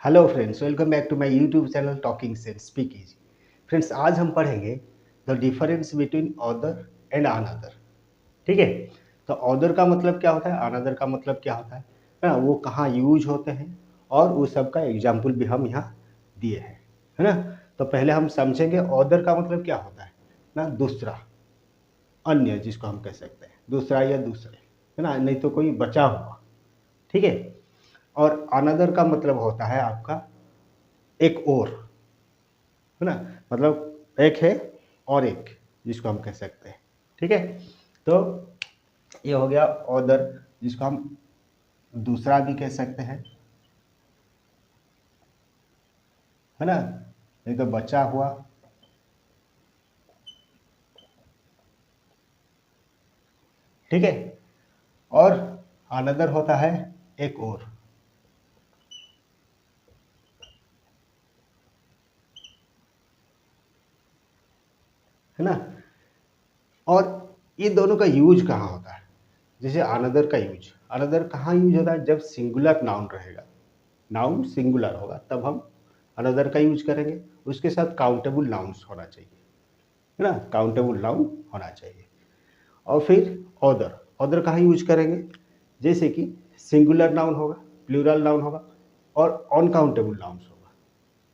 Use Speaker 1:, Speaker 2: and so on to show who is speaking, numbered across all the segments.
Speaker 1: Hello friends, welcome back to my YouTube channel talking sense speak easy. Friends, आज हम पढ़ेंगे the difference between other and another. ठीक है। तो other का मतलब क्या होता है, अनदर का मतलब क्या होता है ना, वो कहाँ यूज होते हैं और उस सब का एग्जाम्पल भी हम यहाँ दिए हैं, है ना। तो पहले हम समझेंगे ऑदर का मतलब क्या होता है ना, दूसरा, अन्य, जिसको हम कह सकते हैं दूसरा या दूसरे, है ना, नहीं तो कोई बचा हुआ। ठीक है। और अनदर का मतलब होता है आपका एक और, है ना, मतलब एक है और एक, जिसको हम कह सकते हैं। ठीक है। तो ये हो गया ऑदर, जिसको हम दूसरा भी कह सकते हैं, है ना, नहीं तो बचा हुआ। ठीक है। और अनदर होता है एक और, है ना। और ये दोनों का यूज कहाँ होता है, जैसे अनदर का यूज, अनदर कहाँ यूज होता है, जब सिंगुलर नाउन रहेगा, नाउन सिंगुलर होगा तब हम अनदर का यूज करेंगे। उसके साथ काउंटेबल नाउन्स होना चाहिए, है ना, काउंटेबल नाउन होना चाहिए। और फिर ऑदर, ऑदर कहाँ यूज करेंगे, जैसे कि सिंगुलर नाउन होगा, प्लूरल नाउन होगा और अनकाउंटेबल नाउन्स होगा।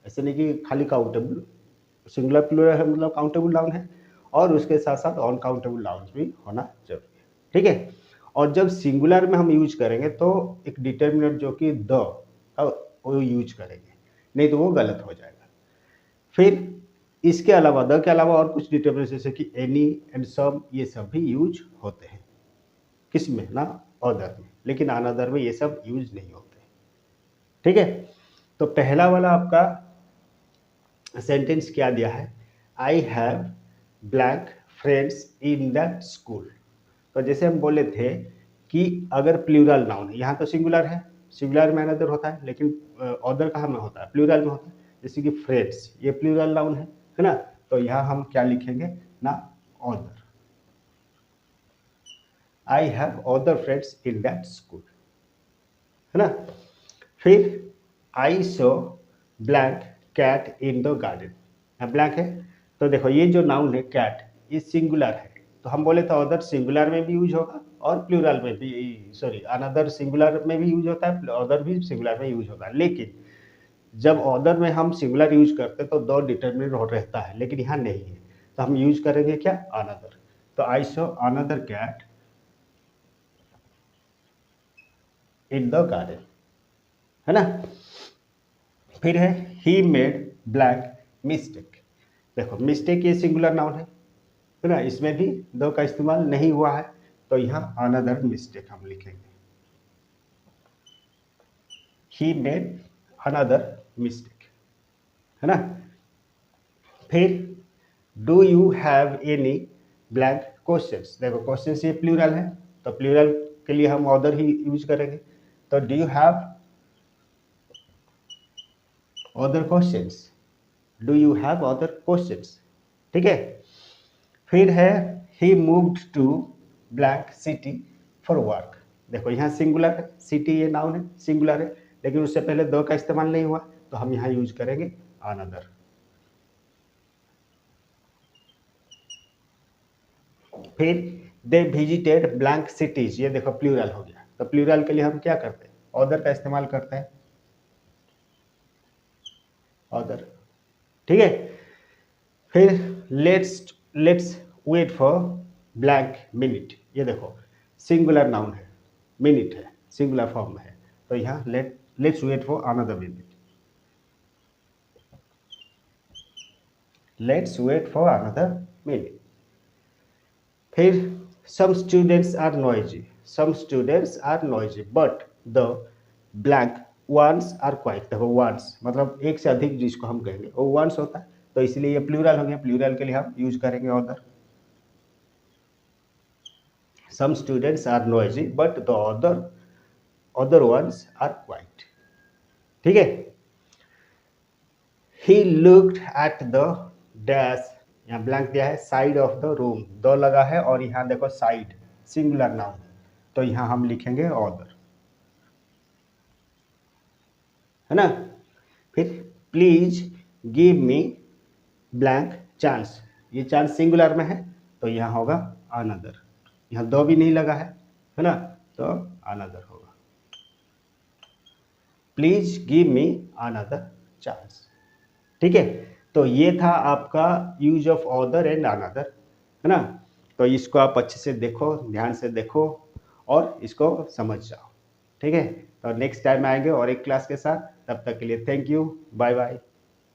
Speaker 1: ऐसे नहीं कि खाली काउंटेबल, सिंगुलर प्लूरल है मतलब काउंटेबल नाउन है, और उसके साथ साथ अनकाउंटेबल नाउन्स भी होना जरूरी है। ठीक है। और जब सिंगुलर में हम यूज करेंगे तो एक डिटर्मिनेंट जो कि द, वो यूज करेंगे, नहीं तो वो गलत हो जाएगा। फिर इसके अलावा, द के अलावा और कुछ डिटर्मिनेंट जैसे कि एनी एंड सम, ये सब भी यूज होते हैं, किस में ना, ऑदर में, लेकिन अनदर में ये सब यूज नहीं होते। ठीक है। तो पहला वाला आपका सेंटेंस क्या दिया है, I have black friends in that school. तो जैसे हम बोले थे कि अगर प्लूरल नाउन है, यहाँ तो सिंगुलर है, सिंगुलर में अनदर होता है, लेकिन ऑदर कहाँ में होता है, प्लूरल में होता है। जैसे कि फ्रेंड्स, ये प्लूरल नाउन है ना, तो यहाँ हम क्या लिखेंगे ना, other, I have other friends in that school, है ना। फिर I saw black cat in the garden, black है, तो देखो ये जो नाउन है कैट, ये सिंगुलर है, तो हम बोले तो अदर सिंगुलर में भी यूज होगा और प्लूरल में भी, सॉरी, अनदर सिंगुलर में भी यूज होता है, अदर भी सिंगुलर में यूज होता है। लेकिन जब अदर में हम सिंगुलर यूज करते हैं तो दो डिटर्मिनेंट रहता है, लेकिन यहाँ नहीं है, तो हम यूज करेंगे क्या, अनदर। तो I saw another cat in the garden, है ना। फिर है ही मेड ब्लैक मिस्टेक, देखो मिस्टेक ये सिंगुलर नाउन है ना, इसमें भी दो का इस्तेमाल नहीं हुआ है, तो यहाँ अनदर मिस्टेक हम लिखेंगे, ही मेड अनदर मिस्टेक, है ना। फिर do you have any blank questions, देखो क्वेश्चंस ये प्लूरल है, तो प्लूरल के लिए हम अदर ही यूज करेंगे, तो do you have other questions, do you have other questions. ठीक है। फिर है he moved to blank city for work, देखो यहाँ सिंगुलर है, सिटी ये नाउन है, सिंगुलर है, लेकिन उससे पहले दो का इस्तेमाल नहीं हुआ, तो हम यहाँ यूज करेंगे अनदर। फिर दे विजिटेड ब्लैंक सिटीज, ये देखो प्लूरल हो गया, तो प्लूरल के लिए हम क्या करते हैं, ऑदर का इस्तेमाल करते हैं, ऑदर। ठीक है। फिर let's let's wait for blank minute, ये देखो सिंगुलर नाउन है, मिनट है, सिंगुलर फॉर्म में है, तो यहाँ let's wait for another minute, let's wait for another minute. फिर some students are noisy, some students are noisy but the blank ones are quiet, देखो ones मतलब एक से अधिक जिसको हम कहेंगे वो ones होता है, तो इसलिए ये प्लूरल हो गया, प्लूरल के लिए हम यूज करेंगे other. some students are noisy but the other ones are quiet। ठीक है। he looked at the dash, यहाँ ब्लैंक दिया है, साइड ऑफ द रूम, दो लगा है, और यहाँ देखो साइड सिंगुलर नाउन, तो यहाँ हम लिखेंगे ऑदर, है ना। फिर please give me blank chance, ये चांस सिंगुलर में है तो यहाँ होगा अनदर, यहाँ दो भी नहीं लगा है ना, तो अनदर होगा। Please give me another chance. ठीक है, तो ये था आपका use of other and another, है ना। तो इसको आप अच्छे से देखो, ध्यान से देखो और इसको समझ जाओ। ठीक है, तो नेक्स्ट टाइम आएंगे और एक क्लास के साथ, तब तक के लिए थैंक यू, बाय बाय।